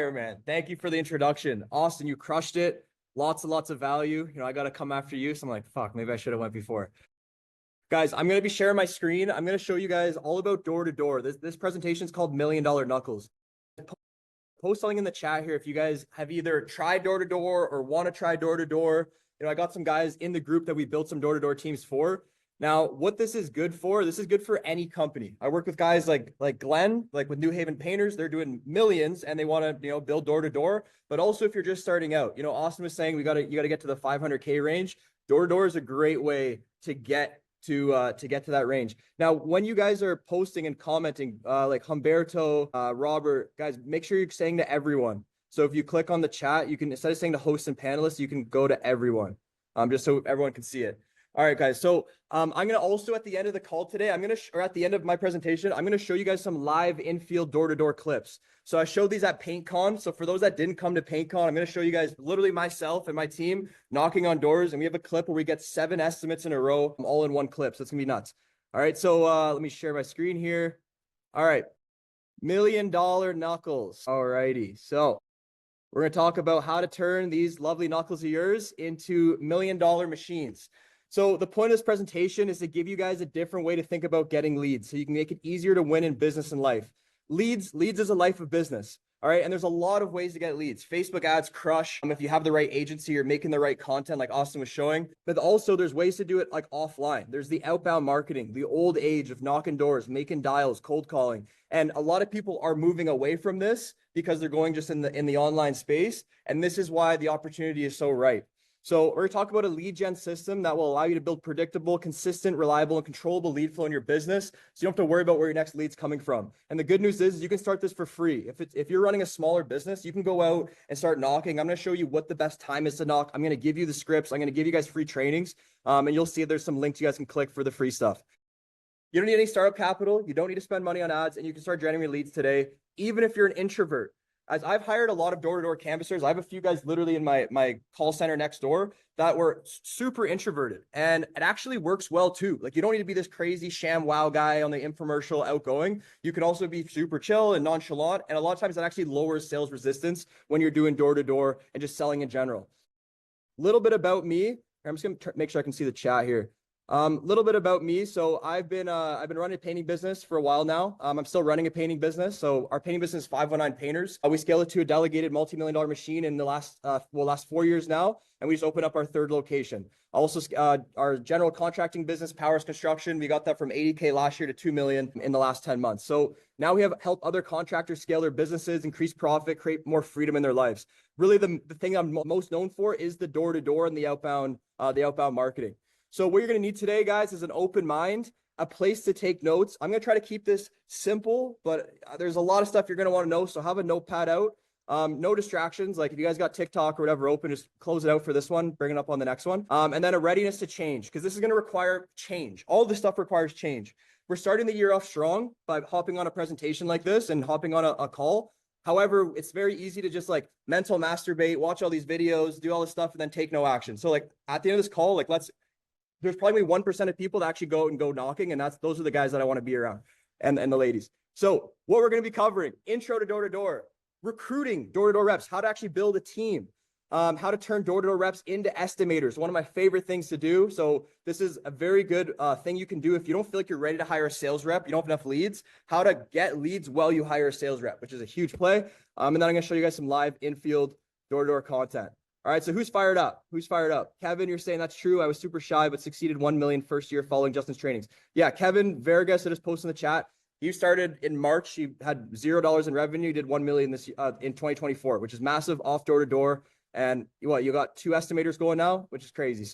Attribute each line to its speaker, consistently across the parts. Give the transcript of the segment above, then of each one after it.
Speaker 1: fire, man. Thank you for the introduction. Austin, you crushed it. Lots and lots of value. You know, I got to come after you. So I'm like, fuck, maybe I should have went before. Guys, I'm going to be sharing my screen. I'm going to show you guys all about door-to-door. This presentation is called $1 Million Knuckles. Post something in the chat here if you guys have either tried door-to-door or want to try door-to-door. You know, I got some guys in the group that we built some door-to-door teams for. Now, what this is good for, this is good for any company. I work with guys like Glenn, like with New Haven Painters. They're doing millions and they want to, you know, build door-to-door. But also if you're just starting out, you know, Austin was saying you got to get to the 500K range. Door-to-door is a great way to get to that range. Now, when you guys are posting and commenting, like Humberto, Robert, guys, make sure you're saying to everyone. So if you click on the chat, you can, instead of saying to hosts and panelists, you can go to everyone, just so everyone can see it. All right, guys. So I'm going to also, at the end of the call today, or at the end of my presentation, I'm going to show you guys some live infield door-to-door clips. So I showed these at PaintCon. So for those that didn't come to PaintCon, I'm going to show you guys literally myself and my team knocking on doors. And we have a clip where we get 7 estimates in a row, all in one clip. So it's going to be nuts. All right. So let me share my screen here. All right. $1 Million Knuckles. All righty. So we're going to talk about how to turn these lovely knuckles of yours into $1 million machines. So the point of this presentation is to give you guys a different way to think about getting leads so you can make it easier to win in business and life. Leads is a life of business. All right. And there's a lot of ways to get leads. Facebook ads crush if you have the right agency or making the right content like Austin was showing. But also there's ways to do it like offline. There's the outbound marketing, the old age of knocking doors, making dials, cold calling. And a lot of people are moving away from this because they're going just in the online space. And this is why the opportunity is so right. So we're going to talk about a lead gen system that will allow you to build predictable, consistent, reliable, and controllable lead flow in your business. So you don't have to worry about where your next lead's coming from. And the good news is you can start this for free. If you're running a smaller business, you can go out and start knocking. I'm going to show you what the best time is to knock. I'm going to give you the scripts. I'm going to give you guys free trainings. And you'll see there's some links you guys can click for the free stuff. You don't need any startup capital. You don't need to spend money on ads, and you can start generating leads today, even if you're an introvert. As I've hired a lot of door-to-door canvassers, I have a few guys literally in my call center next door that were super introverted, and it actually works well too. Like you don't need to be this crazy sham wow guy on the infomercial outgoing. You can also be super chill and nonchalant, and a lot of times that actually lowers sales resistance when you're doing door-to-door and just selling in general. A little bit about me. I'm just gonna make sure I can see the chat here. Little bit about me. So I've been running a painting business for a while now. I'm still running a painting business. So our painting business is 519 painters. We scaled it to a delegated multi-million-dollar machine in the last 4 years now. And we just opened up our 3rd location. Also, our general contracting business, Powers Construction, we got that from 80K last year to 2 million in the last 10 months. So now we have helped other contractors scale their businesses, increase profit, create more freedom in their lives. Really, the thing I'm most known for is the door-to-door and the outbound marketing. So what you're going to need today, guys, is an open mind, a place to take notes. I'm going to try to keep this simple, but there's a lot of stuff you're going to want to know. So have a notepad out. No distractions. Like if you guys got TikTok or whatever open, just close it out for this one, bring it up on the next one. And then a readiness to change, because this is going to require change. All this stuff requires change. We're starting the year off strong by hopping on a presentation like this and hopping on a call. However, it's very easy to just like mental masturbate, watch all these videos, do all this stuff, and then take no action. So like at the end of this call, like there's probably 1% of people that actually go knocking, and those are the guys that I want to be around, and the ladies. So what we're going to be covering: intro to door-to-door, recruiting door-to-door reps, how to actually build a team, how to turn door-to-door reps into estimators. One of my favorite things to do. So this is a very good thing you can do if you don't feel like you're ready to hire a sales rep, you don't have enough leads, how to get leads while you hire a sales rep, which is a huge play. And then I'm going to show you guys some live infield door-to-door content. All right, so who's fired up? Who's fired up? Kevin, you're saying that's true. I was super shy, but succeeded 1 million first year following Justin's trainings. Yeah, Kevin Vargas that just posted in the chat. He started in March. He had $0 in revenue. He did 1 million this in 2024, which is massive off door to door. And you got 2 estimators going now, which is crazy.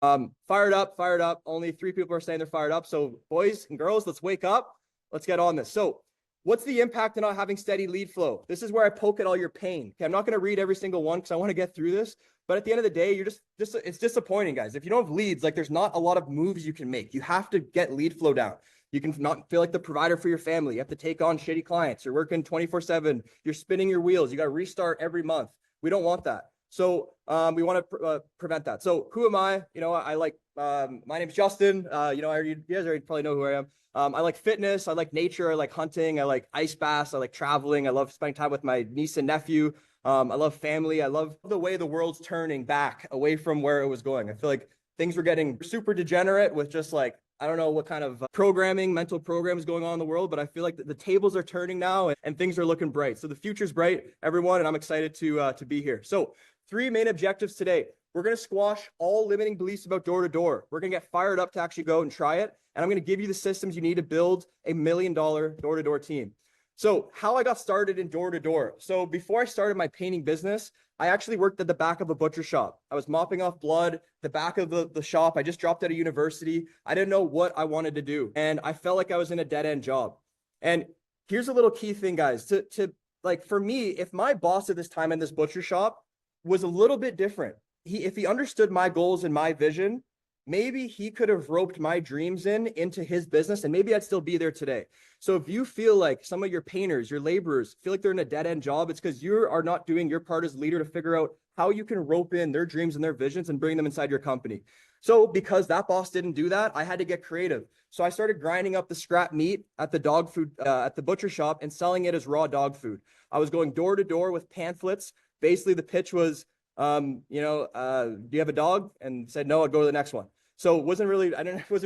Speaker 1: Fired up. Only 3 people are saying they're fired up. So boys and girls, let's wake up. Let's get on this. So what's the impact of not having steady lead flow? This is where I poke at all your pain. Okay, I'm not going to read every single one because I want to get through this. But at the end of the day, you're just it's disappointing, guys. If you don't have leads, like there's not a lot of moves you can make. You have to get lead flow down. You can not feel like the provider for your family. You have to take on shitty clients. You're working 24/7. You're spinning your wheels. You got to restart every month. We don't want that. So we want to prevent that. So who am I? You know, I like, my name's Justin. You know, you guys already probably know who I am. I like fitness. I like nature. I like hunting. I like ice baths. I like traveling. I love spending time with my niece and nephew. I love family. I love the way the world's turning back away from where it was going. I feel like things were getting super degenerate with just like, I don't know what kind of programming, mental programs going on in the world, but I feel like the tables are turning now and things are looking bright. So the future's bright, everyone, and I'm excited to be here. So 3 main objectives today. We're going to squash all limiting beliefs about door-to-door. We're going to get fired up to actually go and try it. And I'm going to give you the systems you need to build a $1 million door-to-door team. So how I got started in door-to-door. So before I started my painting business, I actually worked at the back of a butcher shop. I was mopping off blood, the back of the shop. I just dropped out of university. I didn't know what I wanted to do. And I felt like I was in a dead-end job. And here's a little key thing, guys. To like, for me, if my boss at this time in this butcher shop was a little bit different, if he understood my goals and my vision, maybe he could have roped my dreams into his business, and maybe I'd still be there today. So if you feel like some of your painters, your laborers feel like they're in a dead-end job, it's because you are not doing your part as a leader to figure out how you can rope in their dreams and their visions and bring them inside your company. So because that boss didn't do that, I had to get creative. So I started grinding up the scrap meat at the dog food, at the butcher shop and selling it as raw dog food. I was going door to door with pamphlets. Basically, the pitch was, do you have a dog? And said, no, I'd go to the next one. So it wasn't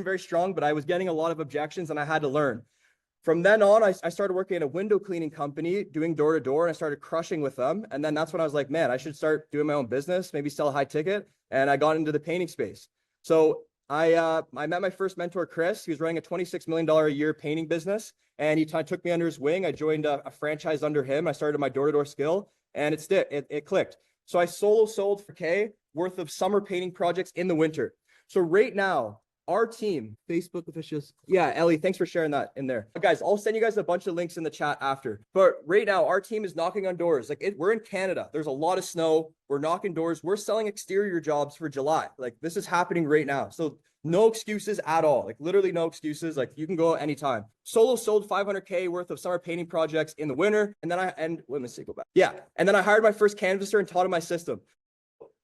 Speaker 1: very strong, but I was getting a lot of objections and I had to learn. From then on, I started working at a window cleaning company doing door to door, and I started crushing with them. And then that's when I was like, man, I should start doing my own business, maybe sell a high ticket. And I got into the painting space. So I met my first mentor, Chris. He was running a $26 million a year painting business, and he took me under his wing. I joined a franchise under him. I started my door to door skill, and it clicked. So I solo sold for K worth of summer painting projects in the winter. So right now, our team, Facebook officials. Yeah, Ellie, thanks for sharing that in there. Guys, I'll send you guys a bunch of links in the chat after. But right now, our team is knocking on doors. We're in Canada. There's a lot of snow. We're knocking doors. We're selling exterior jobs for July. Like, this is happening right now. So no excuses at all. Like, literally no excuses. Like, you can go anytime. Solo sold 500K worth of summer painting projects in the winter. And then let me see, go back. Yeah. And then I hired my first canvasser and taught him my system.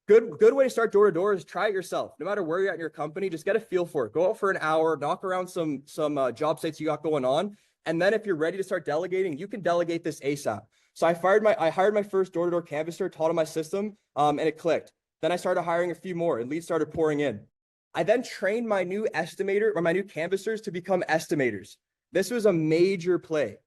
Speaker 1: Good way to start door to door is try it yourself. No matter where you're at in your company, just get a feel for it. Go out for an hour, knock around some job sites you got going on. And then if you're ready to start delegating, you can delegate this ASAP. So I hired my first door to door canvasser, taught him my system, and it clicked. Then I started hiring a few more and leads started pouring in. I then trained my new estimator or my new canvassers to become estimators. This was a major play.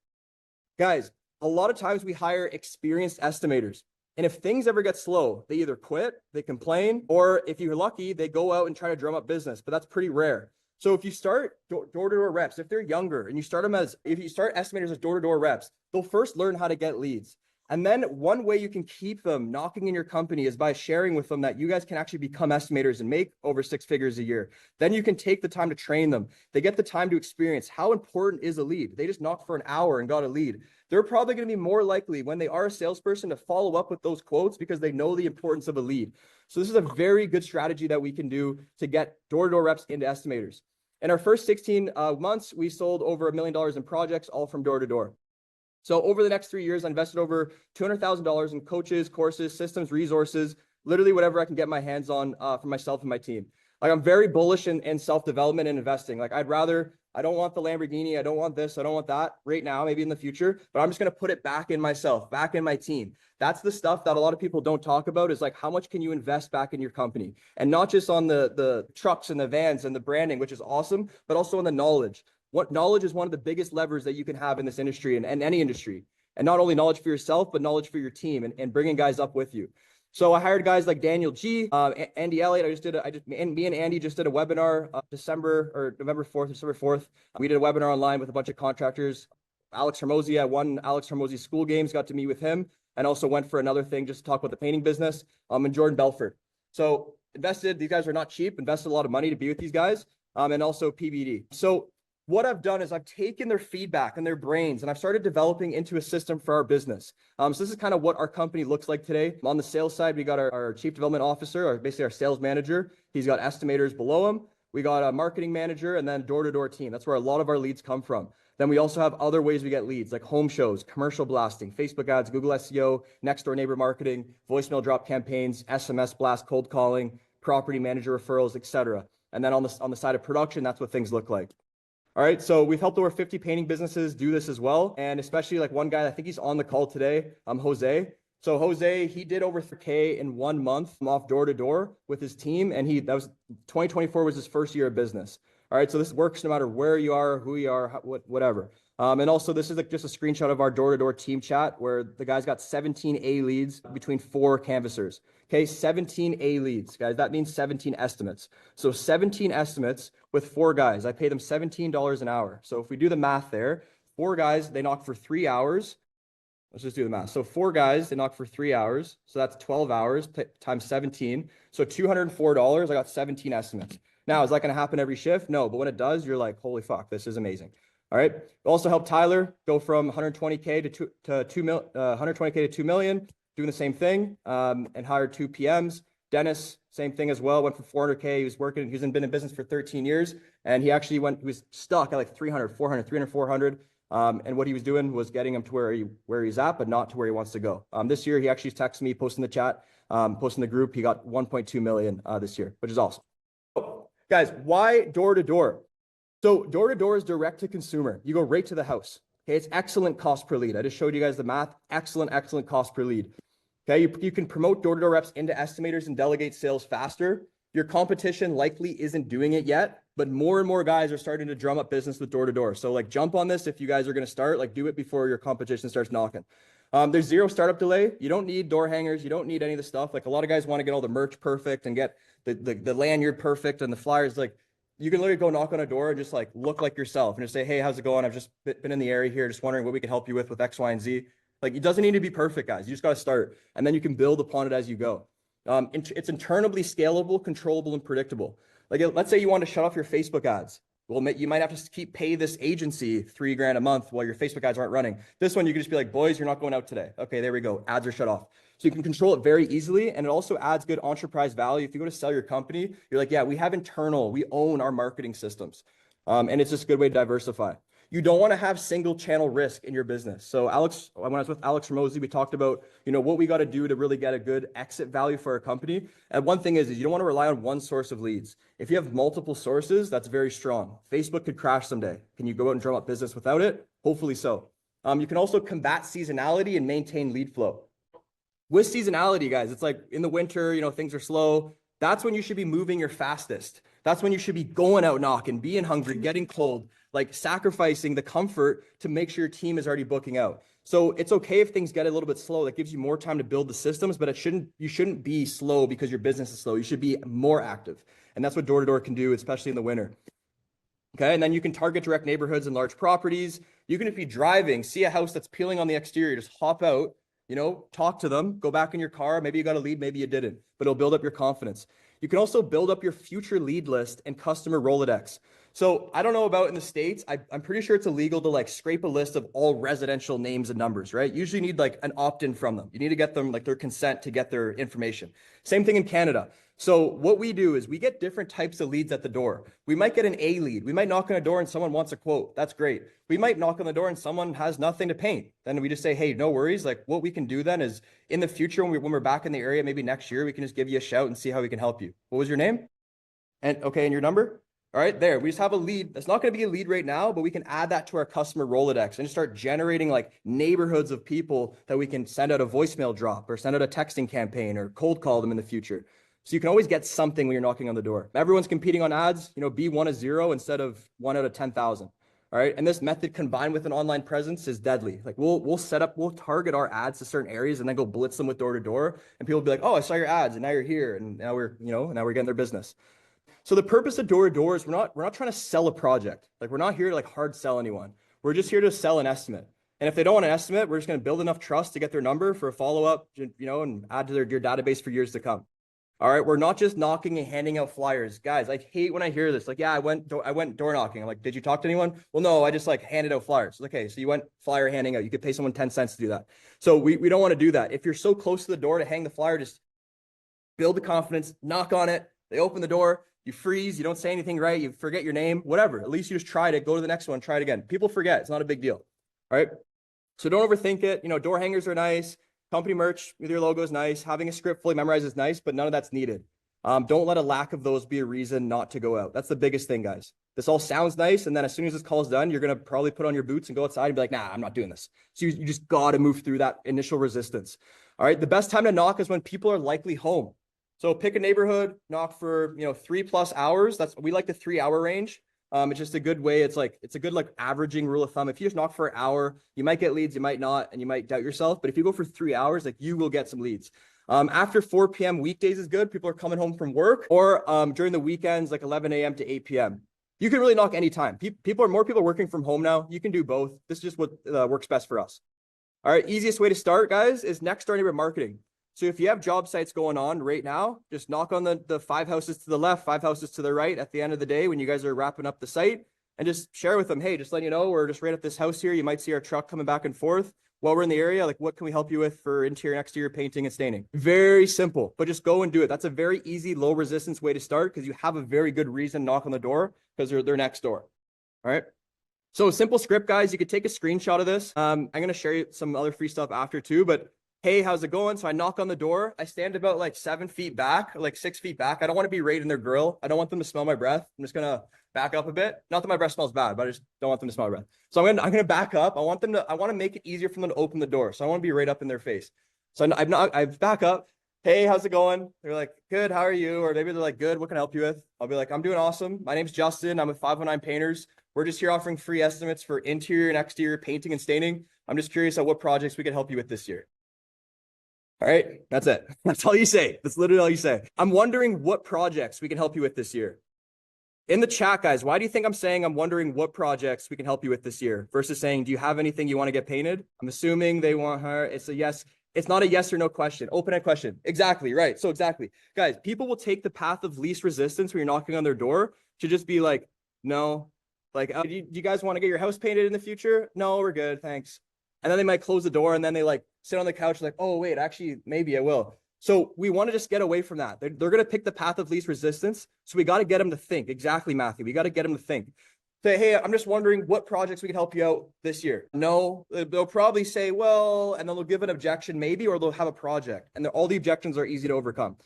Speaker 1: Guys, a lot of times we hire experienced estimators. And if things ever get slow, they either quit, they complain, or if you're lucky, they go out and try to drum up business, but that's pretty rare. So if you start door-to-door reps, if they're younger and you start estimators as door-to-door reps, they'll first learn how to get leads. And then one way you can keep them knocking in your company is by sharing with them that you guys can actually become estimators and make over 6 figures a year. Then you can take the time to train them. They get the time to experience how important is a lead. They just knocked for an hour and got a lead. They're probably going to be more likely when they are a salesperson to follow up with those quotes because they know the importance of a lead. So this is a very good strategy that we can do to get door-to-door reps into estimators. In our first 16 months, we sold over $1 million in projects, all from door-to-door. So over the next 3 years, I invested over $200,000 in coaches, courses, systems, resources, literally whatever I can get my hands on for myself and my team. Like, I'm very bullish in self-development and investing. Like, I don't want the Lamborghini. I don't want this. I don't want that right now, maybe in the future, but I'm just going to put it back in myself, back in my team. That's the stuff that a lot of people don't talk about, is like, how much can you invest back in your company? And not just on the trucks and the vans and the branding, which is awesome, but also on the knowledge. What knowledge is one of the biggest levers that you can have in this industry and any industry. And not only knowledge for yourself, but knowledge for your team and bringing guys up with you. So I hired guys like Daniel G, Andy Elliott. Me and Andy just did a webinar November 4th, December 4th. We did a webinar online with a bunch of contractors. Alex Hermosi, I won Alex Hermosi's school games, got to meet with him, and also went for another thing just to talk about the painting business. And Jordan Belford. So these guys are not cheap, invested a lot of money to be with these guys, and also PBD. So what I've done is I've taken their feedback and their brains and I've started developing into a system for our business. So this is kind of what our company looks like today. On the sales side, we got our chief development officer, or basically our sales manager. He's got estimators below him. We got a marketing manager and then door-to-door team. That's where a lot of our leads come from. Then we also have other ways we get leads, like home shows, commercial blasting, Facebook ads, Google SEO, next door neighbor marketing, voicemail drop campaigns, SMS blast, cold calling, property manager referrals, etc. And then on the side of production, that's what things look like. All right, so we've helped over 50 painting businesses do this as well. And especially like one guy, I think he's on the call today, Jose. So Jose, he did over 3K in 1 month off door to door with his team. And 2024 was his first year of business. All right, so this works no matter where you are, who you are, whatever. And also this is like just a screenshot of our door-to-door team chat where the guy's got 17 A leads between 4 canvassers. Okay, 17 A leads, guys. That means 17 estimates. So 17 estimates with 4 guys. I pay them $17 an hour. So if we do the math there, 4 guys, they knock for 3 hours. Let's just do the math. So 4 guys, they knock for 3 hours. So that's 12 hours times 17. So $204, I got 17 estimates. Now, is that going to happen every shift? No, but when it does, you're like, holy fuck, this is amazing. All right. We also helped Tyler go from 120K to 120K to 2 million, doing the same thing, and hired 2 PMs. Dennis, same thing as well, went from 400K. He was working, he's been in business for 13 years, and he was stuck at like 300, 400, 300, 400. And what he was doing was getting him to where he's at, but not to where he wants to go. This year, he actually texted me, posting the chat, posting the group. He got 1.2 million this year, which is awesome. Guys, why door to door? So door to door is direct to consumer. You go right to the house. Okay, it's excellent cost per lead. I just showed you guys the math. Excellent cost per lead. Okay, you can promote door to door reps into estimators and delegate sales faster. Your competition likely isn't doing it yet, but more and more guys are starting to drum up business with door to door. So like jump on this if you guys are going to start. Like do it before your competition starts knocking. There's 0 startup delay. You don't need door hangers. You don't need any of the stuff. Like a lot of guys want to get all the merch perfect and get the lanyard perfect and the flyers. Like you can literally go knock on a door and just like look like yourself and just say, hey, how's it going? I've just been in the area here, just wondering what we can help you with X, Y, and Z. Like it doesn't need to be perfect, guys. You just got to start, and then you can build upon it as you go. It's internally scalable, controllable, and predictable. Like let's say you want to shut off your Facebook ads. Well, you might have to pay this agency $3,000 a month while your Facebook ads aren't running. This one, you can just be like, boys, you're not going out today. Okay, there we go. Ads are shut off. So you can control it very easily. And it also adds good enterprise value. If you go to sell your company, you're like, yeah, we have internal, we own our marketing systems. And it's just a good way to diversify. You don't want to have single channel risk in your business. So when I was with Alex Ramosi, we talked about, what we got to do to really get a good exit value for our company. And one thing is you don't want to rely on one source of leads. If you have multiple sources, that's very strong. Facebook could crash someday. Can you go out and drum up business without it? Hopefully so. You can also combat seasonality and maintain lead flow. With seasonality, guys, it's like in the winter, things are slow. That's when you should be moving your fastest. That's when you should be going out knocking, being hungry, getting cold, like sacrificing the comfort to make sure your team is already booking out. So it's okay if things get a little bit slow. That gives you more time to build the systems, but you shouldn't be slow because your business is slow. You should be more active. And that's what door-to-door can do, especially in the winter. Okay, and then you can target direct neighborhoods and large properties. You can, if you're driving, see a house that's peeling on the exterior, just hop out, talk to them, go back in your car. Maybe you got a lead, maybe you didn't, but it'll build up your confidence. You can also build up your future lead list and customer Rolodex. So I don't know about in the States, I'm pretty sure it's illegal to like scrape a list of all residential names and numbers, right? Usually you need like an opt-in from them. You need to get them like their consent to get their information. Same thing in Canada. So what we do is we get different types of leads at the door. We might get an A lead. We might knock on a door and someone wants a quote. That's great. We might knock on the door and someone has nothing to paint. Then we just say, hey, no worries. Like what we can do then is in the future, when we're back in the area, maybe next year, we can just give you a shout and see how we can help you. What was your name? And your number? All right, there. We just have a lead. That's not going to be a lead right now, but we can add that to our customer Rolodex and just start generating like neighborhoods of people that we can send out a voicemail drop or send out a texting campaign or cold call them in the future. So you can always get something when you're knocking on the door. Everyone's competing on ads, be 1 of 0 instead of 1 out of 10,000. All right. And this method combined with an online presence is deadly. Like we'll target our ads to certain areas and then go blitz them with door to door. And people will be like, oh, I saw your ads and now you're here. And now we're getting their business. So the purpose of door to door is we're not trying to sell a project. Like we're not here to like hard sell anyone. We're just here to sell an estimate. And if they don't want an estimate, we're just going to build enough trust to get their number for a follow-up, and add to your database for years to come. All right, we're not just knocking and handing out flyers. Guys, I hate when I hear this. Like, yeah, I went door knocking. I'm like, did you talk to anyone? Well, no, I just like handed out flyers. Okay, so you went flyer handing out. You could pay someone 10 cents to do that. So we don't want to do that. If you're so close to the door to hang the flyer, just build the confidence, knock on it. They open the door. You freeze, you don't say anything right, you forget your name, whatever. At least you just tried it, go to the next one, try it again. People forget, it's not a big deal. All right. So don't overthink it. You know, door hangers are nice. Company merch with your logo is nice. Having a script fully memorized is nice, but none of that's needed. Don't let a lack of those be a reason not to go out. That's the biggest thing, guys. This all sounds nice. And then as soon as this call is done, you're going to probably put on your boots and go outside and be like, nah, I'm not doing this. So you just got to move through that initial resistance. All right. The best time to knock is when people are likely home. So pick a neighborhood, knock for, 3+ hours. We like the 3-hour range. It's just a good way. It's a good averaging rule of thumb. If you just knock for an hour, you might get leads, you might not, and you might doubt yourself. But if you go for 3 hours, you will get some leads. After 4 p.m. weekdays is good. People are coming home from work, or during the weekends, 11 a.m. to 8 p.m. You can really knock anytime. More people are working from home now. You can do both. This is just what works best for us. All right. Easiest way to start, guys, is next door neighbor marketing. So if you have job sites going on right now, just knock on the 5 houses to the left, 5 houses to the right at the end of the day when you guys are wrapping up the site, and just share with them, hey, just letting you know, we're just right at this house here. You might see our truck coming back and forth while we're in the area. What can we help you with for interior and exterior painting and staining? Very simple, but just go and do it. That's a very easy, low resistance way to start because you have a very good reason to knock on the door because they're next door. All right. So simple script, guys. You could take a screenshot of this. I'm going to share you some other free stuff after too, but hey, how's it going? So I knock on the door. I stand about 7 feet back, 6 feet back. I don't want to be right in their grill. I don't want them to smell my breath. I'm just going to back up a bit. Not that my breath smells bad, but I just don't want them to smell my breath. So I'm going to back up. I want to make it easier for them to open the door. So I want to be right up in their face. So I back up. Hey, how's it going? They're like, good. How are you? Or maybe they're like, good. What can I help you with? I'll be like, I'm doing awesome. My name's Justin. I'm with 509 Painters. We're just here offering free estimates for interior and exterior painting and staining. I'm just curious at what projects we could help you with this year. All right, that's it. That's all you say. That's literally all you say. I'm wondering what projects we can help you with this year. In the chat, guys, why do you think I'm saying I'm wondering what projects we can help you with this year versus saying, do you have anything you want to get painted? I'm assuming they want her. It's a yes. It's not a yes or no question. Open-ended question. Exactly, right. So exactly. Guys, people will take the path of least resistance when you're knocking on their door to just be like, no. Do you guys want to get your house painted in the future? No, we're good. Thanks. And then they might close the door and then they sit on the couch oh, wait, actually, maybe I will. So we want to just get away from that. They're going to pick the path of least resistance. So we got to get them to think. Exactly, Matthew. We got to get them to think. Say, hey, I'm just wondering what projects we can help you out this year. No, they'll probably say, well, and then they'll give an objection maybe, or they'll have a project. And all the objections are easy to overcome.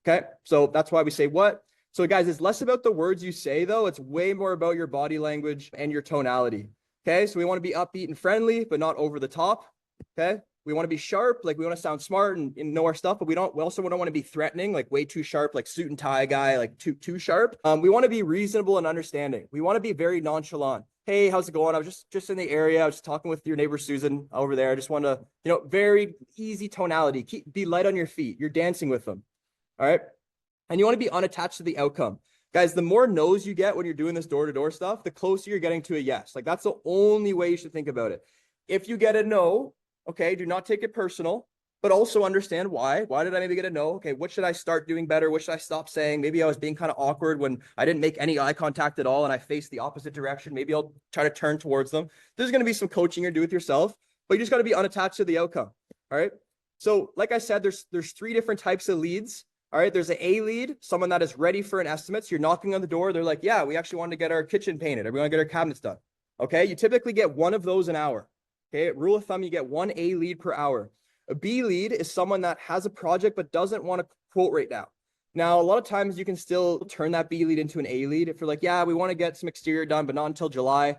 Speaker 1: Okay, so that's why we say what. So guys, it's less about the words you say, though. It's way more about your body language and your tonality. Okay, so we want to be upbeat and friendly, but not over the top. Okay, we want to be sharp, we want to sound smart and know our stuff, but we also don't want to be threatening, way too sharp, suit and tie guy, too sharp. We want to be reasonable and understanding. We want to be very nonchalant. Hey, how's it going? I was just in the area. I was just talking with your neighbor Susan over there. I just want to, very easy tonality. Be light on your feet. You're dancing with them. All right, and you want to be unattached to the outcome. Guys, the more no's you get when you're doing this door-to-door stuff, the closer you're getting to a yes. That's the only way you should think about it. If you get a no, okay, do not take it personal, but also understand why. Why did I maybe get a no? Okay, what should I start doing better? What should I stop saying? Maybe I was being kind of awkward when I didn't make any eye contact at all and I faced the opposite direction. Maybe I'll try to turn towards them. There's going to be some coaching you do with yourself, but you just got to be unattached to the outcome. All right. So like I said, there's 3 different types of leads. All right, there's an A lead, someone that is ready for an estimate. So you're knocking on the door. They're like, yeah, we actually want to get our kitchen painted. Or we want to get our cabinets done. Okay, you typically get 1 of those an hour. Okay, rule of thumb, you get 1 A lead per hour. A B lead is someone that has a project but doesn't want to quote right now. Now, a lot of times you can still turn that B lead into an A lead. If you're like, yeah, we want to get some exterior done, but not until July.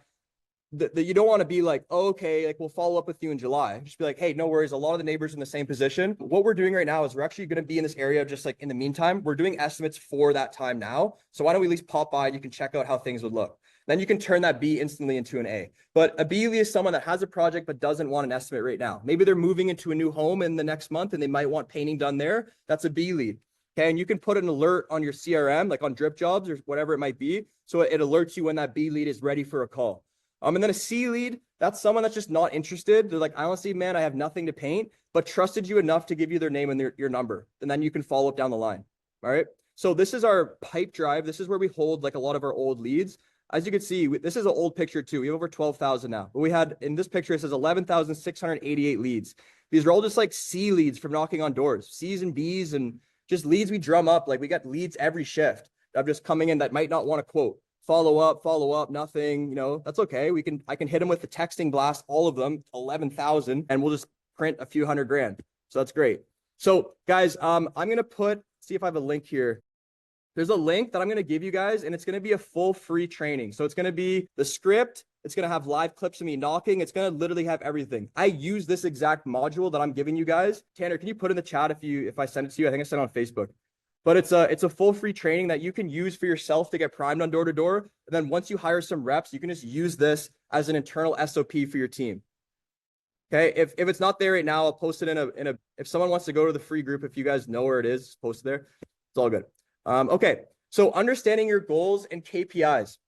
Speaker 1: You don't want to be like, oh, okay, we'll follow up with you in July. Just be like, hey, no worries. A lot of the neighbors are in the same position. What we're doing right now is we're actually going to be in this area just in the meantime. We're doing estimates for that time now. So why don't we at least pop by and you can check out how things would look. Then you can turn that B instantly into an A. But a B lead is someone that has a project but doesn't want an estimate right now. Maybe they're moving into a new home in the next month and they might want painting done there. That's a B lead. Okay, and you can put an alert on your CRM, on DripJobs or whatever it might be. So it alerts you when that B lead is ready for a call. And then a C lead, that's someone that's just not interested. They're like, honestly, man, I have nothing to paint, but trusted you enough to give you their name and your number. And then you can follow up down the line. All right. So this is our pipe drive. This is where we hold a lot of our old leads. As you can see, this is an old picture too. We have over 12,000 now. But we had in this picture, it says 11,688 leads. These are all just C leads from knocking on doors, C's and B's and just leads we drum up. We got leads every shift. of just coming in that might not want to quote. Follow up, nothing, you know, that's okay. I can hit them with the texting blast, all of them, 11,000, and we'll just print a few $100,000. So that's great. So guys, I'm going to see if I have a link here. There's a link that I'm going to give you guys, and it's going to be a full free training. So it's going to be the script. It's going to have live clips of me knocking. It's going to literally have everything. I use this exact module that I'm giving you guys. Tanner, can you put in the chat if I send it to you? I think I sent it on Facebook. But it's a full free training that you can use for yourself to get primed on door to door. And then once you hire some reps, you can just use this as an internal SOP for your team. Okay. If it's not there right now, I'll post it if someone wants to go to the free group, if you guys know where it is, post it there. It's all good. Okay. So understanding your goals and KPIs.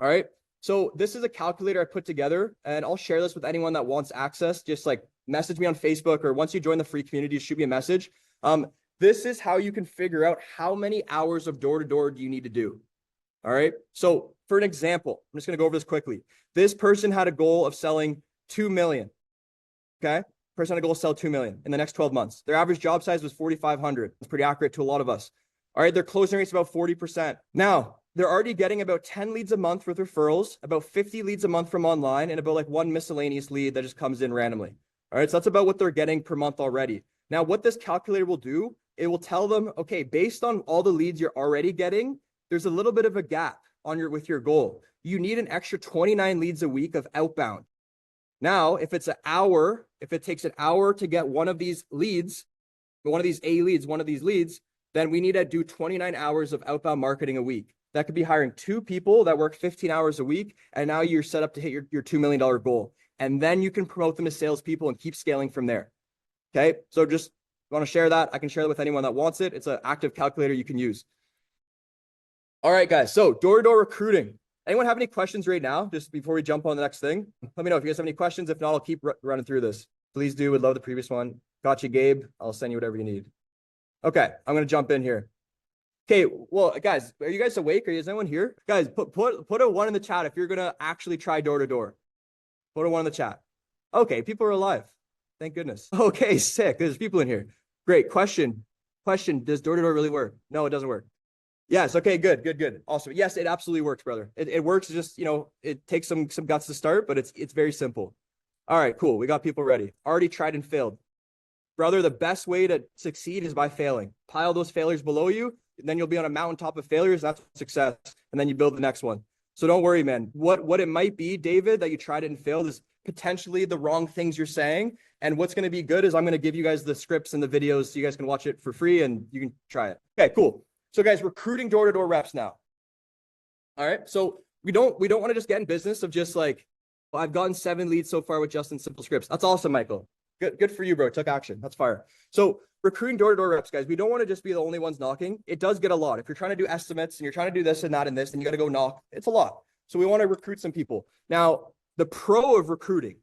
Speaker 1: All right. So this is a calculator I put together, and I'll share this with anyone that wants access. Just like message me on Facebook, or once you join the free community, shoot me a message. This is how you can figure out how many hours of door-to-door do you need to do. All right. So for an example, I'm just going to go over this quickly. This person had a goal of selling 2 million. Okay. Person had a goal to sell 2 million in the next 12 months. Their average job size was 4,500. It's pretty accurate to a lot of us. All right. Their closing rate's about 40%. Now they're already getting about 10 leads a month with referrals, about 50 leads a month from online, and about like one miscellaneous lead that just comes in randomly. All right. So that's about what they're getting per month already. Now, what this calculator will do, it will tell them, okay, based on all the leads you're already getting, there's a little bit of a gap with your goal. You need an extra 29 leads a week of outbound. Now, if it takes an hour to get one of these leads, one of these leads, then we need to do 29 hours of outbound marketing a week. That could be hiring 2 people that work 15 hours a week. And now you're set up to hit your $2 million goal. And then you can promote them to salespeople and keep scaling from there. Okay. So just want to share that. I can share that with anyone that wants it. It's an active calculator you can use. All right, guys. So door-to-door recruiting. Anyone have any questions right now, just before we jump on the next thing? Let me know if you guys have any questions. If not, I'll keep running through this. Please do. Would love the previous one. Got you, Gabe. I'll send you whatever you need. Okay. I'm going to jump in here. Okay. Well, guys, are you guys awake? Is anyone here? Guys, put a 1 in the chat if you're going to actually try door-to-door. Put a 1 in the chat. Okay. People are alive. Thank goodness. Okay. Sick. There's people in here. Great. Question. Does door-to-door really work? No, it doesn't work. Yes. Okay. Good. Awesome. Yes, it absolutely works, brother. It works. Just, it takes some guts to start, but it's very simple. All right, cool. We got people ready. Already tried and failed. Brother, the best way to succeed is by failing. Pile those failures below you, and then you'll be on a mountaintop of failures. That's success. And then you build the next one. So don't worry, man. What it might be, David, that you tried it and failed is potentially the wrong things you're saying. And what's going to be good is I'm going to give you guys the scripts and the videos so you guys can watch it for free and you can try it. Okay, cool. So guys, recruiting door-to-door reps now. All right. So we don't want to just get in business of just like, well, I've gotten 7 leads so far with Justin Simple Scripts. That's awesome, Michael. Good for you, bro. Took action. That's fire. So recruiting door-to-door reps, guys, we don't want to just be the only ones knocking. It does get a lot. If you're trying to do estimates and you're trying to do this and that and this, and you got to go knock, it's a lot. So we want to recruit some people. Now, the pro of recruiting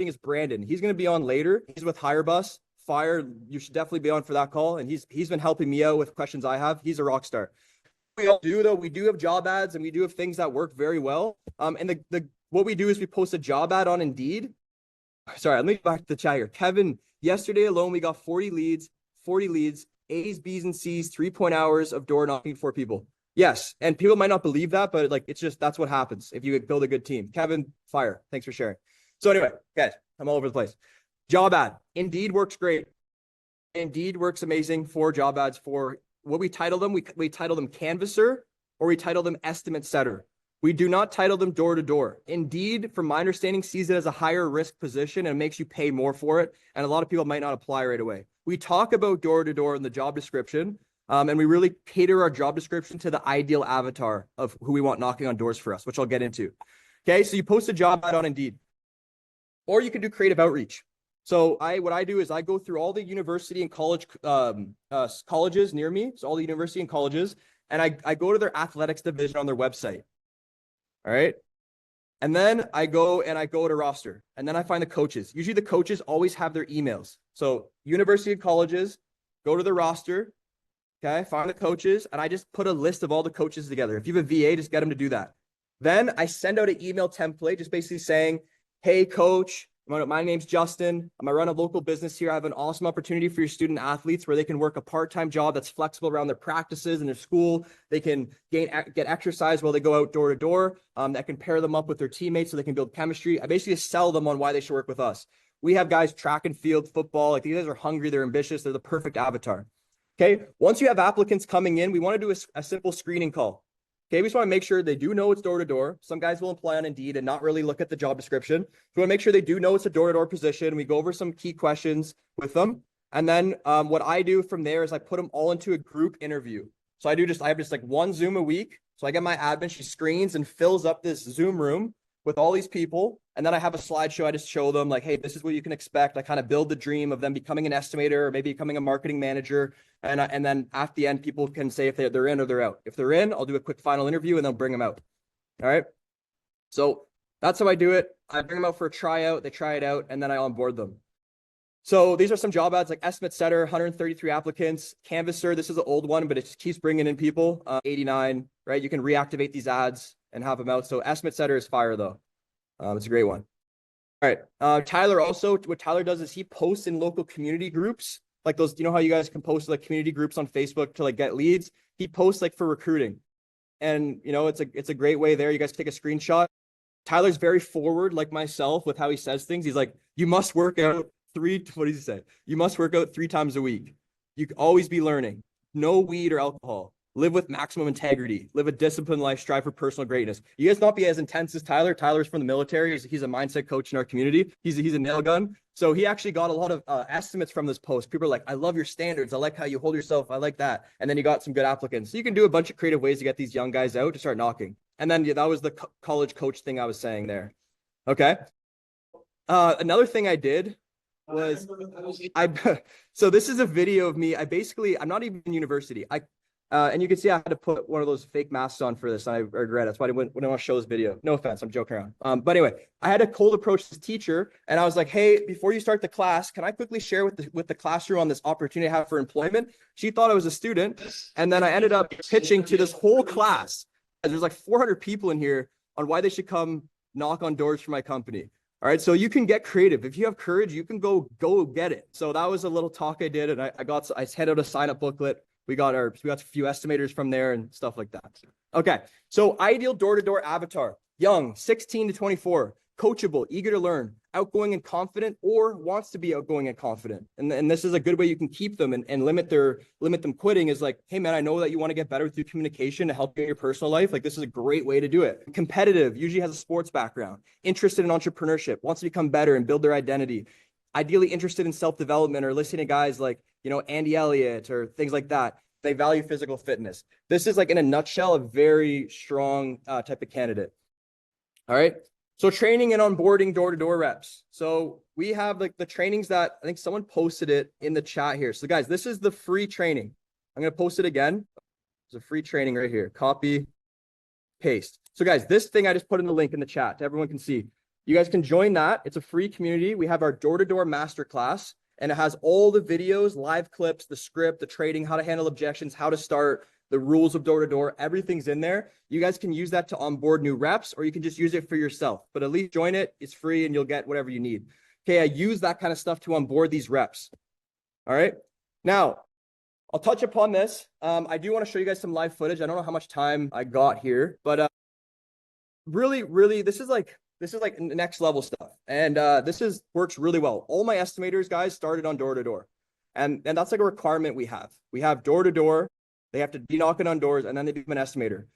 Speaker 1: is Brandon. He's going to be on later. He's with HireBus. Fire. You should definitely be on for that call. And he's been helping me out with questions I have. He's a rock star. We all do, though. We do have job ads and we do have things that work very well. And what we do is we post a job ad on Indeed. Sorry, let me go back to the chat here. Kevin, yesterday alone, we got 40 leads, A's, B's, and C's, 3 hours of door knocking for people. Yes. And people might not believe that, but like, it's just, that's what happens if you build a good team. Kevin, fire. Thanks for sharing. So anyway, guys, I'm all over the place. Job ad. Indeed works great. Indeed works amazing for job ads. For what we title them, we title them canvasser, or we title them estimate setter. We do not title them door to door. Indeed, from my understanding, sees it as a higher risk position and makes you pay more for it. And a lot of people might not apply right away. We talk about door to door in the job description, and we really cater our job description to the ideal avatar of who we want knocking on doors for us, which I'll get into. Okay, so you post a job ad on Indeed, or you can do creative outreach. So what I do is I go through all the university and college colleges near me, so all the university and colleges, and I go to their athletics division on their website. All right. And then I go to roster, and then I find the coaches. Usually the coaches always have their emails. So university and colleges, go to the roster. Okay. Find the coaches, and I just put a list of all the coaches together. If you have a VA, just get them to do that. Then I send out an email template, just basically saying, hey, coach, My name's Justin. I run a local business here. I have an awesome opportunity for your student athletes where they can work a part-time job that's flexible around their practices and their school. They can get exercise while they go out door to door. That can pair them up with their teammates so they can build chemistry. I basically sell them on why they should work with us. We have guys track and field, football. Like these guys are hungry. They're ambitious. They're the perfect avatar. Okay. Once you have applicants coming in, we want to do a simple screening call. Okay, we just want to make sure they do know it's door-to-door. Some guys will apply on Indeed and not really look at the job description. So we want to make sure they do know it's a door-to-door position. We go over some key questions with them. And then what I do from there is I put them all into a group interview. So I have just like one Zoom a week. So I get my admin, she screens and fills up this Zoom room with all these people. And then I have a slideshow. I just show them like, hey, this is what you can expect. I kind of build the dream of them becoming an estimator or maybe becoming a marketing manager. And then at the end, people can say if they're in or they're out. If they're in, I'll do a quick final interview and they'll bring them out. All right. So that's how I do it. I bring them out for a tryout. They try it out and then I onboard them. So these are some job ads like estimate setter, 133 applicants, canvasser. This is an old one, but it just keeps bringing in people. 89, right? You can reactivate these ads and have them out. So estimate setter is fire though. It's a great one. All right. Tyler also, what Tyler does is he posts in local community groups, like those, you know how you guys can post like community groups on Facebook to like get leads. He posts like for recruiting. And you know, it's a great way there. You guys take a screenshot. Tyler's very forward, like myself, with how he says things. He's like, you must work out what does he say? You must work out 3 times a week. You can always be learning. No weed or alcohol. Live with maximum integrity. Live a disciplined life. Strive for personal greatness. You guys not be as intense as Tyler. Tyler's from the military. He's a mindset coach in our community. He's a nail gun. So he actually got a lot of estimates from this post. People are like, I love your standards. I like how you hold yourself. I like that. And then you got some good applicants. So you can do a bunch of creative ways to get these young guys out to start knocking. And then that was the college coach thing I was saying there. Okay. Another thing I did was so this is a video of me. I'm not even in university. And you can see I had to put one of those fake masks on for this. And I regret it. That's why I wouldn't want to show this video. No offense. I'm joking around. But anyway, I had to cold approach this teacher and I was like, hey, before you start the class, can I quickly share with the classroom on this opportunity I have for employment? She thought I was a student. And then I ended up pitching to this whole class. There's like 400 people in here on why they should come knock on doors for my company. All right. So you can get creative. If you have courage, you can go get it. So that was a little talk I did. And I sent out a sign up booklet. We got a few estimators from there and stuff like that. Okay. So ideal door-to-door avatar, young, 16 to 24, coachable, eager to learn, outgoing and confident, or wants to be outgoing and confident. And this is a good way you can keep them and limit them quitting is like, hey man, I know that you want to get better through communication to help you in your personal life. Like this is a great way to do it. Competitive, usually has a sports background, interested in entrepreneurship, wants to become better and build their identity. Ideally interested in self-development or listening to guys like, you know, Andy Elliott or things like that. They value physical fitness. This is like in a nutshell, a very strong type of candidate. All right. So training and onboarding door-to-door reps. So we have like the trainings that I think someone posted it in the chat here. So guys, this is the free training. I'm going to post it again. There's a free training right here. Copy, paste. So guys, this thing I just put in the link in the chat. Everyone can see. You guys can join that. It's a free community. We have our door-to-door masterclass, and it has all the videos, live clips, the script, the trading, how to handle objections, how to start, the rules of door-to-door. Everything's in there. You guys can use that to onboard new reps, or you can just use it for yourself. But at least join it. It's free, and you'll get whatever you need. Okay, I use that kind of stuff to onboard these reps. All right. Now, I'll touch upon this. I do want to show you guys some live footage. I don't know how much time I got here, but really, this is like next level stuff. And works really well. All my estimators guys started on door-to-door. And that's like a requirement we have. We have door-to-door. They have to be knocking on doors and then they become an estimator.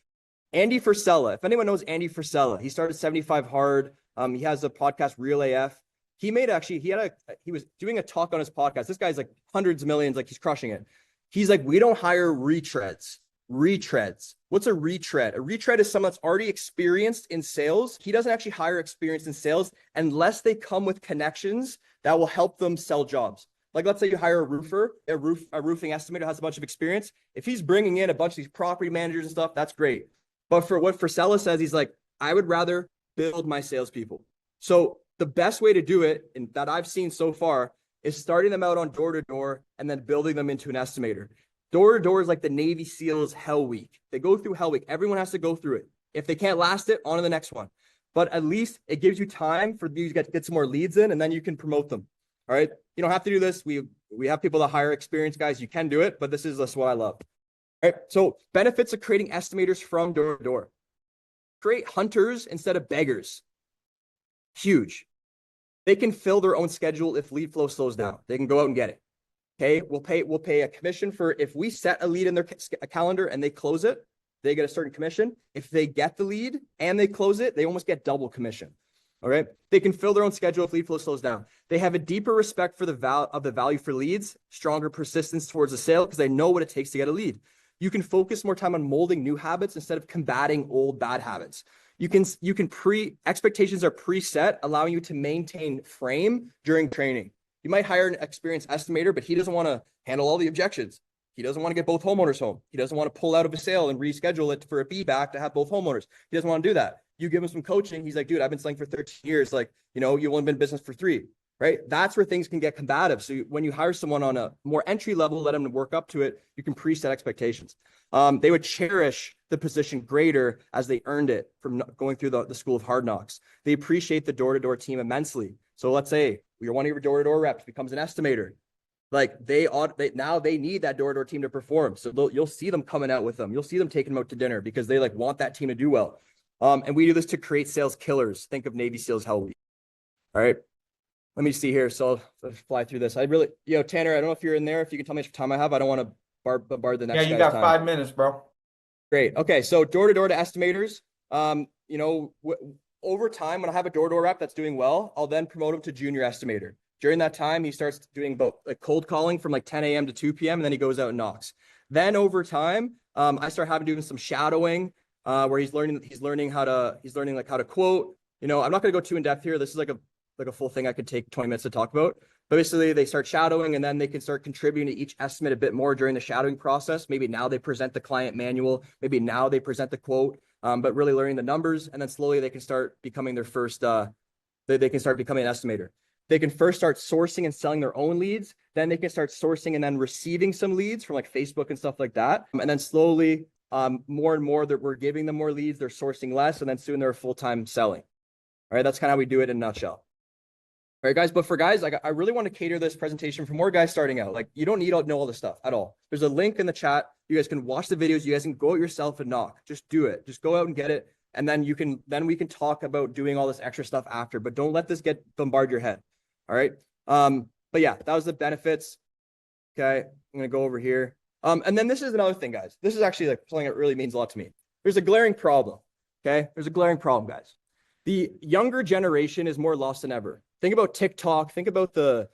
Speaker 1: Andy Frisella, if anyone knows Andy Frisella, he started 75 Hard. He has a podcast, Real AF. He was doing a talk on his podcast. This guy's like hundreds of millions, like he's crushing it. He's like, we don't hire retreads. What's a retread? A retread is someone that's already experienced in sales. He doesn't actually hire experience in sales unless they come with connections that will help them sell jobs. Like let's say you hire a roofer, a roofing estimator has a bunch of experience. If he's bringing in a bunch of these property managers and stuff, that's great. But for what Frisella says, he's like, I would rather build my salespeople. So the best way to do it, and that I've seen so far, is starting them out on door-to-door and then building them into an estimator. Door-to-door is like the Navy SEALs Hell Week. They go through Hell Week. Everyone has to go through it. If they can't last it, on to the next one. but at least it gives you time for you to get some more leads in, and then you can promote them. All right. You don't have to do this. We have people that hire experienced guys. You can do it, but this is what I love. All right. So benefits of creating estimators from door to door. Create hunters instead of beggars. Huge. They can fill their own schedule if lead flow slows down. They can go out and get it. Okay. We'll pay a commission for if we set a lead in their calendar and they close it, they get a certain commission. If they get the lead and they close it, they almost get double commission. All right. They can fill their own schedule if lead flow slows down. They have a deeper respect for the value for leads, stronger persistence towards the sale because they know what it takes to get a lead. You can focus more time on molding new habits instead of combating old bad habits. Expectations are preset, allowing you to maintain frame during training. You might hire an experienced estimator, but he doesn't want to handle all the objections. He doesn't want to get both homeowners home. He doesn't want to pull out of a sale and reschedule it for a feedback to have both homeowners. He doesn't want to do that. You give him some coaching. He's like, dude, I've been selling for 13 years. Like, you've only been in business for 3, right? That's where things can get combative. So when you hire someone on a more entry level, let them work up to it. You can preset expectations. They would cherish the position greater as they earned it from going through the school of hard knocks. They appreciate the door-to-door team immensely. So let's say you're one of your door-to-door reps becomes an estimator. Like now they need that door-to-door team to perform. So you'll see them coming out with them. You'll see them taking them out to dinner because they want that team to do well. And we do this to create sales killers. Think of Navy SEALs Hell Week. All right. Let me see here. So let's fly through this. Tanner, I don't know if you're in there. If you can tell me how much time I have, I don't want to bombard the next.
Speaker 2: Yeah, you got 5 minutes, bro.
Speaker 1: Great. Okay. So door-to-door to estimators. Over time, when I have a door-to-door rep that's doing well, I'll then promote him to junior estimator. During that time, he starts doing both cold calling from 10 a.m. to 2 p.m. and then he goes out and knocks. Then over time, I start having doing some shadowing where he's learning how to quote. I'm not going to go too in depth here. This is like a full thing I could take 20 minutes to talk about. But basically, they start shadowing and then they can start contributing to each estimate a bit more during the shadowing process. Maybe now they present the client manual. Maybe now they present the quote, but really learning the numbers. And then slowly they can start becoming their first, they can start becoming an estimator. They can first start sourcing and selling their own leads. Then they can start sourcing and then receiving some leads from Facebook and stuff like that. And then slowly, more and more that we're giving them more leads, they're sourcing less, and then soon they're full-time selling. All right, that's kind of how we do it in a nutshell. All right, guys, but for guys, I really want to cater this presentation for more guys starting out. You don't need to know all this stuff at all. There's a link in the chat. You guys can watch the videos. You guys can go out yourself and knock. Just do it. Just go out and get it. And then we can talk about doing all this extra stuff after, but don't let this bombard your head. All right. But yeah, that was the benefits. Okay. I'm going to go over here. And then this is another thing, guys. This is actually something that really means a lot to me. There's a glaring problem. Okay. There's a glaring problem, guys. The younger generation is more lost than ever. Think about TikTok. Think about the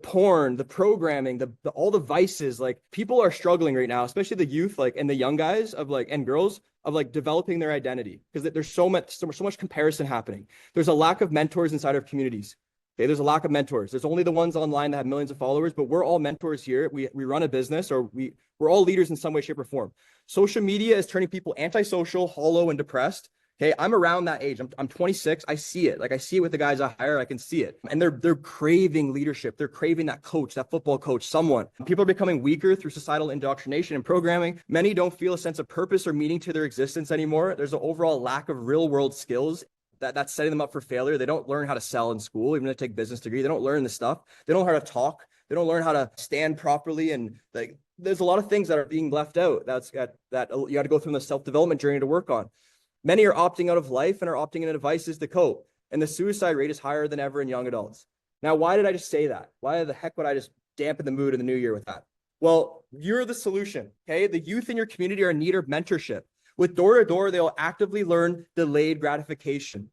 Speaker 1: porn, the programming, all the vices. People are struggling right now, especially the youth, and the young guys and girls of developing their identity because there's so much comparison happening. There's a lack of mentors inside of communities. Okay, there's a lack of mentors. There's only the ones online that have millions of followers, but we're all mentors here. We run a business, or we're all leaders in some way, shape, or form. Social media is turning people antisocial, hollow, and depressed. Okay, I'm around that age. I'm 26. I see it. I see it with the guys I hire. I can see it. And they're craving leadership. They're craving that coach, that football coach, someone. People are becoming weaker through societal indoctrination and programming. Many don't feel a sense of purpose or meaning to their existence anymore. There's an overall lack of real world skills that's setting them up for failure. They don't learn how to sell in school, even if they take business degree. They don't learn this stuff. They don't know how to talk. They don't learn how to stand properly. And there's a lot of things that are being left out. That you got to go through the self-development journey to work on. Many are opting out of life and are opting into devices to cope. And the suicide rate is higher than ever in young adults. Now, why did I just say that? Why the heck would I just dampen the mood in the new year with that? Well, you're the solution. Okay. The youth in your community are in need of mentorship. With door to door, they'll actively learn delayed gratification.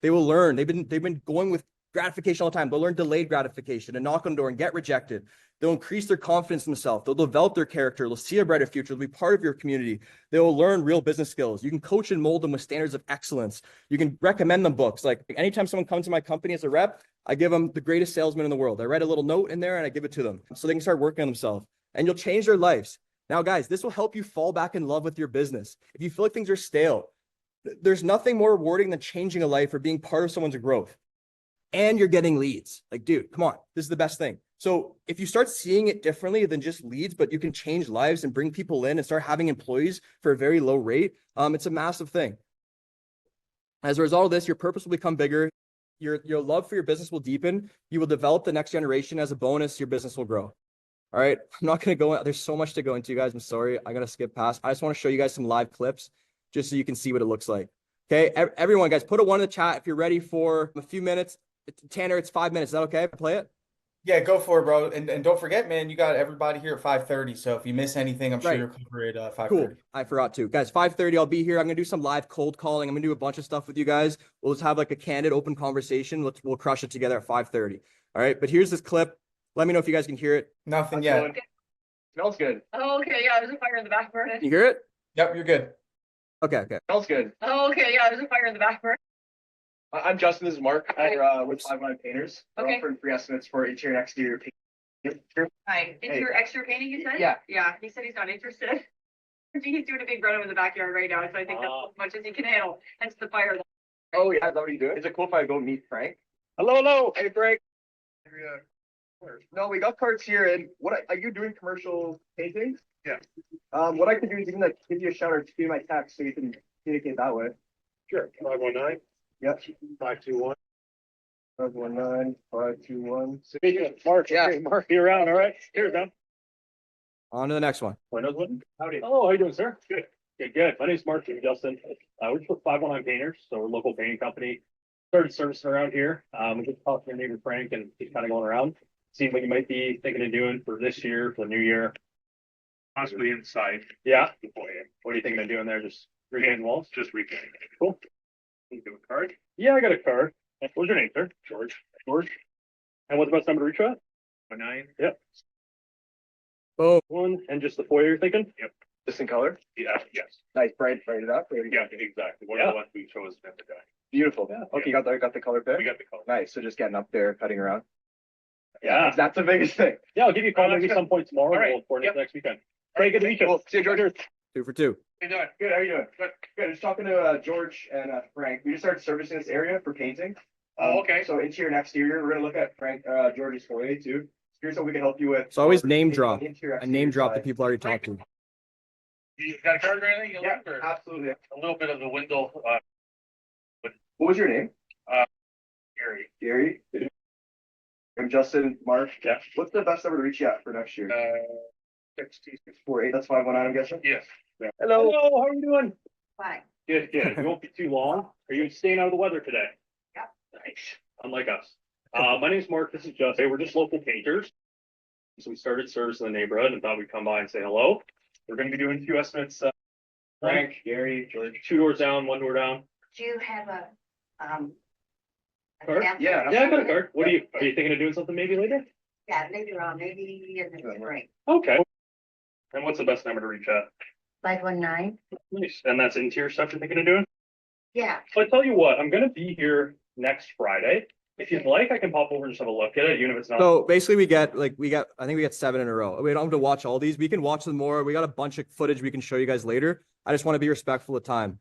Speaker 1: They will learn. They've been going with gratification all the time. They'll learn delayed gratification and knock on the door and get rejected. They'll increase their confidence in themselves. They'll develop their character. They'll see a brighter future. They'll be part of your community. They will learn real business skills. You can coach and mold them with standards of excellence. You can recommend them books. Anytime someone comes to my company as a rep, I give them the greatest salesman in the world. I write a little note in there and I give it to them so they can start working on themselves. And you'll change their lives. Now, guys, this will help you fall back in love with your business. If you feel like things are stale, there's nothing more rewarding than changing a life or being part of someone's growth. And you're getting leads. Dude, come on. This is the best thing. So if you start seeing it differently than just leads, but you can change lives and bring people in and start having employees for a very low rate, it's a massive thing. As a result of this, your purpose will become bigger. Your love for your business will deepen. You will develop the next generation. As a bonus, your business will grow. All right. I'm not going to go. There's so much to go into, guys. I'm sorry. I'm going to skip past. I just want to show you guys some live clips just so you can see what it looks like. Okay. Everyone, guys, put a 1 in the chat if you're ready for a few minutes. Tanner, it's 5 minutes. Is that okay? Play it.
Speaker 2: Yeah, go for it, bro. And don't forget, man, you got everybody here at 5:30. So if you miss anything, I'm sure you'll cover it at 5:30.
Speaker 1: Cool. I forgot to. Guys, 5:30, I'll be here. I'm going to do some live cold calling. I'm going to do a bunch of stuff with you guys. We'll just have like a candid, open conversation. We'll crush it together at 5:30. All right. But here's this clip. Let me know if you guys can hear it.
Speaker 2: Nothing yet.
Speaker 1: Smells good.
Speaker 3: Oh, okay. Yeah, there's a fire in the back burner.
Speaker 1: You hear it?
Speaker 2: Yep, you're good.
Speaker 1: Okay.
Speaker 4: Smells good.
Speaker 3: Oh, okay. Yeah, there's a fire in the back burner.
Speaker 4: I'm Justin. This is Mark.
Speaker 3: Hi.
Speaker 4: We're with 500 Painters. We're
Speaker 3: Okay.
Speaker 4: offering free estimates for interior and exterior paint.
Speaker 3: Hi. Interior extra painting, you said?
Speaker 4: Yeah.
Speaker 3: Yeah, he said he's not interested. He's doing a big run in the backyard right now, so I think that's as much as he can handle. Hence the fire.
Speaker 4: Oh yeah, is that what you do? Is it cool if I go meet Frank? Hello. Hey Frank. No, we got cards here, and are you doing commercial paintings? Yeah. What I can do is even like give you a shout or give you my text so you can communicate that way. Sure. 519. Yep. 521. 519 521.
Speaker 5: Mark,
Speaker 4: Yeah.
Speaker 5: okay, Mark, you around, all right? Here's them.
Speaker 1: On to the next one.
Speaker 5: Howdy. Oh, how you doing, sir? Good. My name's Mark and Justin. We're just with 519 Painters, so we're a local painting company. Started servicing around here. We just talked to your neighbor Frank, and he's kind of going around, seeing what you might be thinking of doing for this year, for the new year.
Speaker 6: Possibly inside.
Speaker 5: Yeah.
Speaker 6: The foyer.
Speaker 5: What are you thinking of doing there? Just repainting walls?
Speaker 6: Just repainting.
Speaker 5: Cool.
Speaker 6: You do a card?
Speaker 5: Yeah, I got a card. What's your name, sir? George. And what's the best number to reach you at?
Speaker 6: 9.
Speaker 5: Yep.
Speaker 1: Boom.
Speaker 5: One, and just the foyer you're thinking?
Speaker 4: Just in color?
Speaker 6: Yeah, yes.
Speaker 4: Nice, bright it up.
Speaker 6: Yeah, exactly. One
Speaker 5: Yeah.
Speaker 6: of the ones we chose at the guy.
Speaker 4: Beautiful. Okay, you got the color pick?
Speaker 6: We got the color.
Speaker 4: Nice. So just getting up there, cutting around.
Speaker 5: Yeah.
Speaker 4: That's the biggest thing.
Speaker 5: Yeah, I'll give you a call
Speaker 6: that's
Speaker 5: maybe
Speaker 6: good.
Speaker 5: some point tomorrow.
Speaker 6: All right.
Speaker 5: We'll coordinate
Speaker 6: Yep.
Speaker 5: next weekend. Okay, good to meet you.
Speaker 4: Cool. See you, George.
Speaker 1: 2 for 2.
Speaker 4: How you doing? Good. How you doing? Good. Just talking to George and Frank. We just started servicing this area for painting.
Speaker 6: Oh, okay.
Speaker 4: So interior and exterior, we're gonna look at George's foyer too. Here's what we can help you with.
Speaker 1: So always name drop.
Speaker 4: Interior,
Speaker 1: I name
Speaker 4: exterior
Speaker 1: drop the
Speaker 4: side.
Speaker 1: people I already talked to.
Speaker 6: You got a card or anything? You
Speaker 4: Yeah,
Speaker 6: like, or
Speaker 4: absolutely.
Speaker 6: a little bit of the window,
Speaker 4: What was your name?
Speaker 6: area.
Speaker 4: Gary. I'm Justin. Mark.
Speaker 6: Yeah.
Speaker 4: What's the best number to reach you at for next year?
Speaker 6: 6648.
Speaker 4: That's 519, I'm guessing.
Speaker 6: Yes.
Speaker 5: Hello, how are you doing?
Speaker 3: Fine.
Speaker 5: Good. We won't be too long. Are you staying out of the weather today?
Speaker 3: Yeah.
Speaker 5: Nice. Unlike us. My name's Mark. This is Justin. We're just local painters. So we started servicing the neighborhood and thought we'd come by and say hello. We're going to be doing a few estimates.
Speaker 4: Frank, Gary, George.
Speaker 5: 2 doors down, 1 door down.
Speaker 3: Do you have a
Speaker 5: Card?
Speaker 3: sample?
Speaker 4: Yeah.
Speaker 5: Yeah, I got a card. Are you thinking of doing something maybe later?
Speaker 3: Yeah, later on, maybe in the spring.
Speaker 5: Okay. And what's the best number to reach at?
Speaker 3: 519?
Speaker 5: Nice. And that's interior stuff you're thinking of doing?
Speaker 3: Yeah.
Speaker 5: So I tell you what, I'm gonna be here next Friday. If you'd like, I can pop over and just have a look at it, even if it's not.
Speaker 1: So basically I think we get 7 in a row. We don't have to watch all these. We can watch them more. We got a bunch of footage we can show you guys later. I just want to be respectful of time.